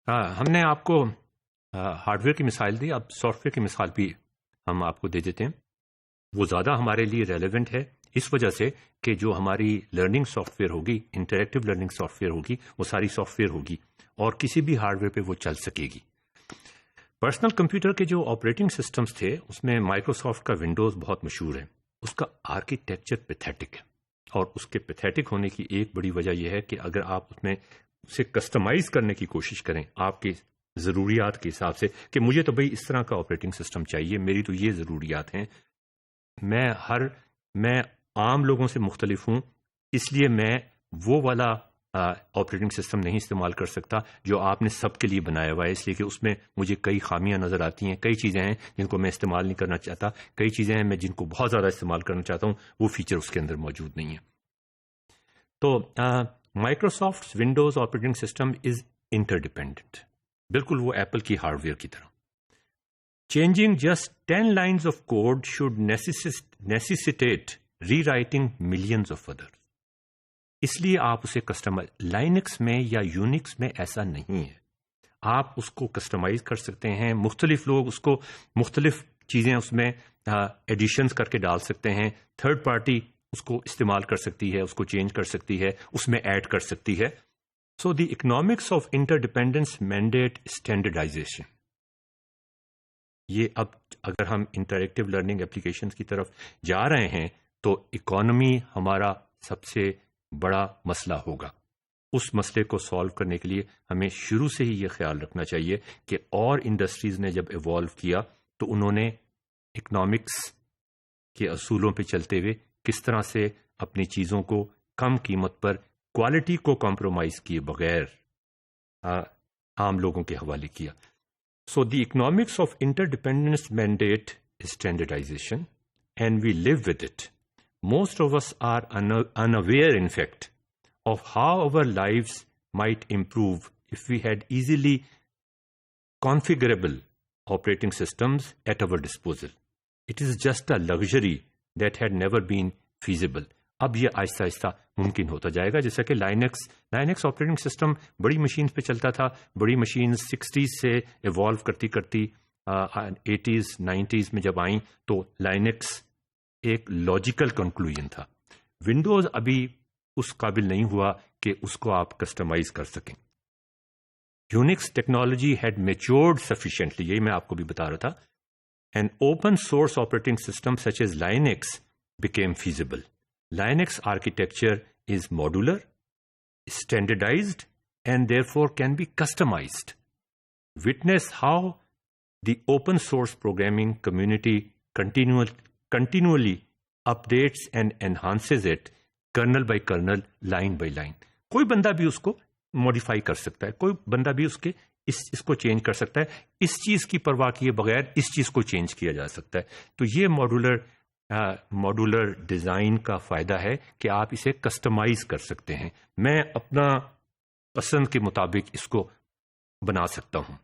ہم نے آپ کو ہارڈ ویئر کی مثال دی، اب سافٹ ویئر کی مثال بھی ہم آپ کو دے دیتے ہیں. وہ زیادہ ہمارے لیے ریلیونٹ ہے اس وجہ سے کہ جو ہماری لرننگ سافٹ ویئر ہوگی، انٹریکٹیو لرننگ سافٹ ویئر ہوگی، وہ ساری سافٹ ویئر ہوگی اور کسی بھی ہارڈ ویئر پہ وہ چل سکے گی. پرسنل کمپیوٹر کے جو آپریٹنگ سسٹمز تھے اس میں مائکروسافٹ کا ونڈوز بہت مشہور ہے. اس کا آرکیٹیکچر پیتھیٹک ہے، اور اس کے پیتھیٹک ہونے کی ایک بڑی وجہ یہ ہے کہ اگر آپ اس میں اسے کسٹمائز کرنے کی کوشش کریں آپ کی ضروریات کے حساب سے کہ مجھے تو بھئی اس طرح کا آپریٹنگ سسٹم چاہیے، میری تو یہ ضروریات ہیں، میں عام لوگوں سے مختلف ہوں، اس لیے میں وہ والا آپریٹنگ سسٹم نہیں استعمال کر سکتا جو آپ نے سب کے لیے بنایا ہوا ہے، اس لیے کہ اس میں مجھے کئی خامیاں نظر آتی ہیں، کئی چیزیں ہیں جن کو میں استعمال نہیں کرنا چاہتا، کئی چیزیں ہیں میں جن کو بہت زیادہ استعمال کرنا چاہتا ہوں، وہ فیچر اس کے اندر موجود نہیں ہے. تو Microsoft Windows operating system is interdependent, بالکل وہ ایپل کی ہارڈ ویئر کی طرح. Changing just 10 lines of code should necessitate rewriting millions of others. اس لیے آپ اسے لائنکس میں یا یونکس میں ایسا نہیں ہے. آپ اس کو کسٹمائز کر سکتے ہیں، مختلف لوگ اس کو مختلف چیزیں اس میں ایڈیشنز کر کے ڈال سکتے ہیں، تھرڈ پارٹی اس کو استعمال کر سکتی ہے، اس کو چینج کر سکتی ہے، اس میں ایڈ کر سکتی ہے. So the economics of interdependence mandate standardization. یہ اب اگر ہم انٹریکٹیو لرننگ اپلیکیشنز کی طرف جا رہے ہیں تو اکانومی ہمارا سب سے بڑا مسئلہ ہوگا. اس مسئلے کو سالو کرنے کے لیے ہمیں شروع سے ہی یہ خیال رکھنا چاہیے کہ اور انڈسٹریز نے جب ایوالو کیا تو انہوں نے اکنامکس کے اصولوں پہ چلتے ہوئے کس طرح سے اپنی چیزوں کو کم قیمت پر کوالٹی کو کمپرومائز کیے بغیر عام لوگوں کے حوالے کیا. So the economics of interdependence mandate is standardization, and we live with it. Most of us are unaware, in fact, of how our lives might improve if we had easily configurable operating systems at our disposal. It is just a luxury that had never been feasible. اب یہ آہستہ آہستہ ممکن ہوتا جائے گا، جیسا کہ Linux operating system بڑی مشینز پہ چلتا تھا، بڑی مشینز 60s سے ایوالو کرتی 80s 90s میں جب آئیں تو لائنکس ایک لاجیکل کنکلوژن تھا. ونڈوز ابھی اس قابل نہیں ہوا کہ اس کو آپ کسٹمائز کر سکیں. Unix technology had matured sufficiently, یہی میں آپ کو بھی بتا رہا تھا. And open source operating system such as Linux became feasible. Linux architecture is modular, standardized, and therefore can be customized. Witness how the open source programming community continually updates and enhances it kernel by kernel, line by line. کوئی بندہ بھی اس کو modify کر سکتا ہے، کوئی بندہ بھی اس کو چینج کر سکتا ہے، اس چیز کی پرواہ کیے بغیر اس چیز کو چینج کیا جا سکتا ہے. تو یہ ماڈولر ڈیزائن کا فائدہ ہے کہ آپ اسے کسٹمائز کر سکتے ہیں. میں اپنا پسند کے مطابق اس کو بنا سکتا ہوں.